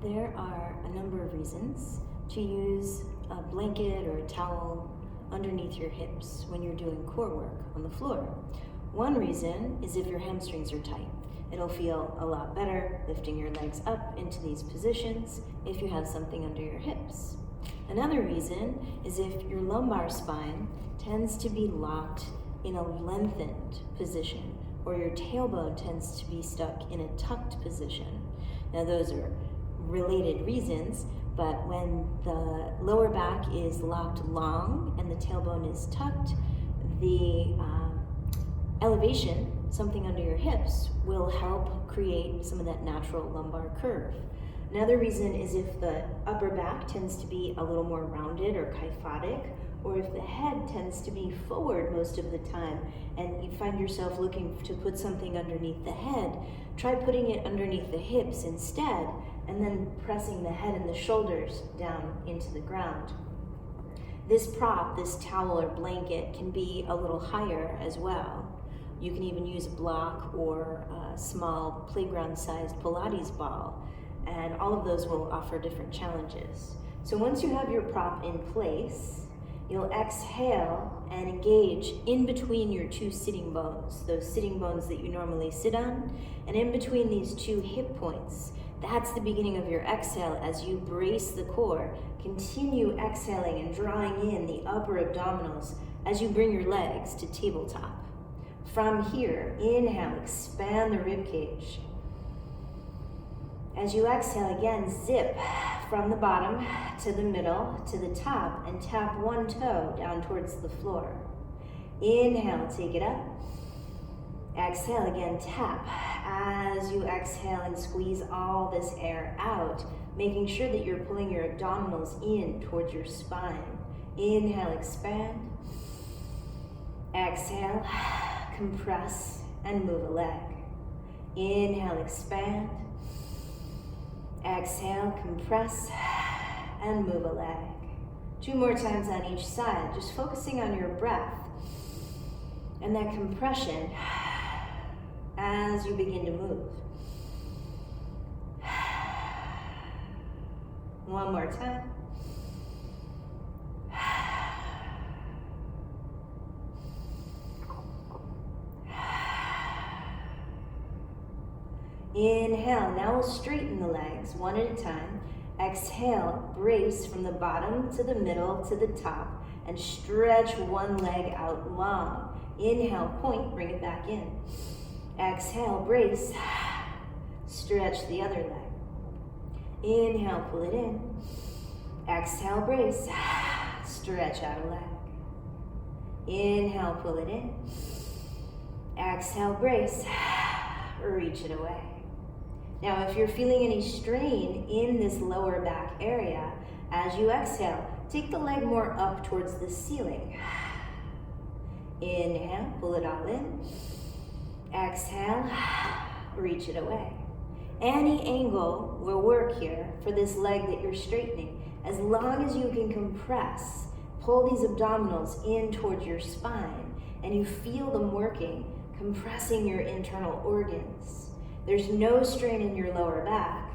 There are a number of reasons to use a blanket or a towel underneath your hips when you're doing core work on the floor. One reason is if your hamstrings are tight. It'll feel a lot better lifting your legs up into these positions if you have something under your hips. Another reason is if your lumbar spine tends to be locked in a lengthened position, or your tailbone tends to be stuck in a tucked position. Now those are related reasons, but when the lower back is locked long and the tailbone is tucked, the elevation, something under your hips, will help create some of that natural lumbar curve. Another reason is if the upper back tends to be a little more rounded or kyphotic, or if the head tends to be forward most of the time and you find yourself looking to put something underneath the head, try putting it underneath the hips instead, and then pressing the head and the shoulders down into the ground. This prop, this towel or blanket, can be a little higher as well. You can even use a block or a small playground-sized Pilates ball, and all of those will offer different challenges. So once you have your prop in place, you'll exhale and engage in between your two sitting bones, those sitting bones that you normally sit on, and in between these two hip points. That's the beginning of your exhale as you brace the core. Continue exhaling and drawing in the upper abdominals as you bring your legs to tabletop. From here, inhale, expand the rib cage. As you exhale again, zip from the bottom to the middle to the top and tap one toe down towards the floor. Inhale, take it up. Exhale again, tap. As you exhale and squeeze all this air out, making sure that you're pulling your abdominals in towards your spine. Inhale, expand. Exhale, compress and move a leg. Inhale, expand. Exhale, compress and move a leg. 2 more times on each side, just focusing on your breath and that compression as you begin to move. 1 more time. Inhale, now we'll straighten the legs one at a time. Exhale, brace from the bottom to the middle to the top and stretch one leg out long. Inhale, point, bring it back in. Exhale, brace, stretch the other leg. Inhale, pull it in. Exhale, brace, stretch out a leg. Inhale, pull it in. Exhale, brace, reach it away. Now, if you're feeling any strain in this lower back area, as you exhale, take the leg more up towards the ceiling. Inhale, pull it all in. Exhale, reach it away. Any angle will work here for this leg that you're straightening, as long as you can compress, pull these abdominals in towards your spine, and you feel them working, compressing your internal organs. There's no strain in your lower back.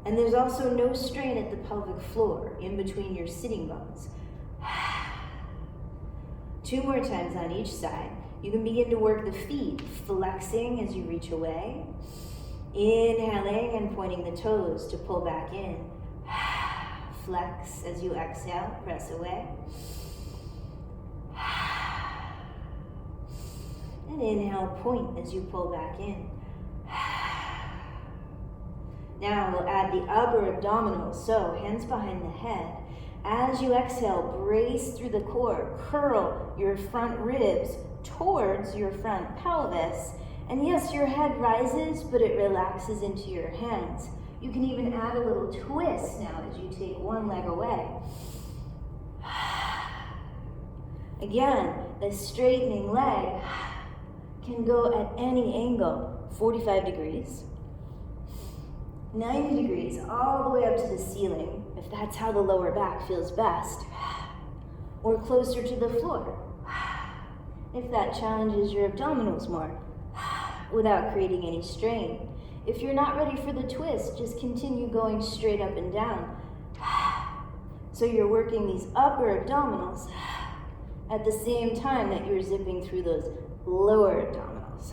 And there's also no strain at the pelvic floor in between your sitting bones. 2 more times on each side. You can begin to work the feet, flexing as you reach away. Inhaling and pointing the toes to pull back in. Flex as you exhale, press away. And inhale, point as you pull back in. Now we'll add the upper abdominals, so hands behind the head. As you exhale, brace through the core, curl your front ribs towards your front pelvis. And yes, your head rises, but it relaxes into your hands. You can even add a little twist now as you take one leg away. Again, the straightening leg can go at any angle, 45 degrees, 90 degrees, all the way up to the ceiling, if that's how the lower back feels best, or closer to the floor, if that challenges your abdominals more, without creating any strain. If you're not ready for the twist, just continue going straight up and down. So you're working these upper abdominals at the same time that you're zipping through those lower abdominals.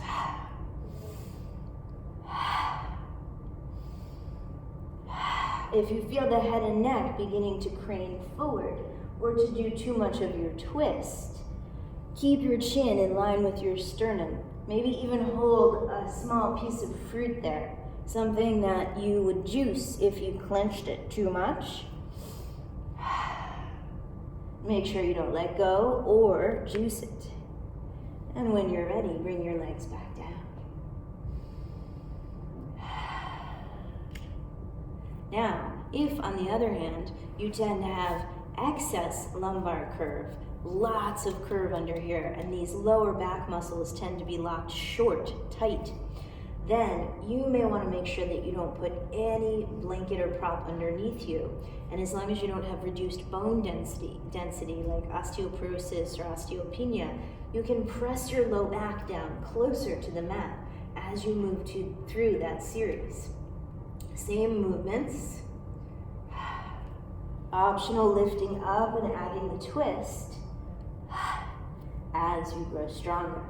If you feel the head and neck beginning to crane forward or to do too much of your twist, keep your chin in line with your sternum. Maybe even hold a small piece of fruit there, something that you would juice if you clenched it too much. Make sure you don't let go or juice it. And when you're ready, bring your legs back down. Now, if on the other hand, you tend to have excess lumbar curve, lots of curve under here, and these lower back muscles tend to be locked short, tight, then you may want to make sure that you don't put any blanket or prop underneath you. And as long as you don't have reduced bone density like osteoporosis or osteopenia, you can press your low back down closer to the mat as you move through that series. Same movements. Optional lifting up and adding the twist as you grow stronger.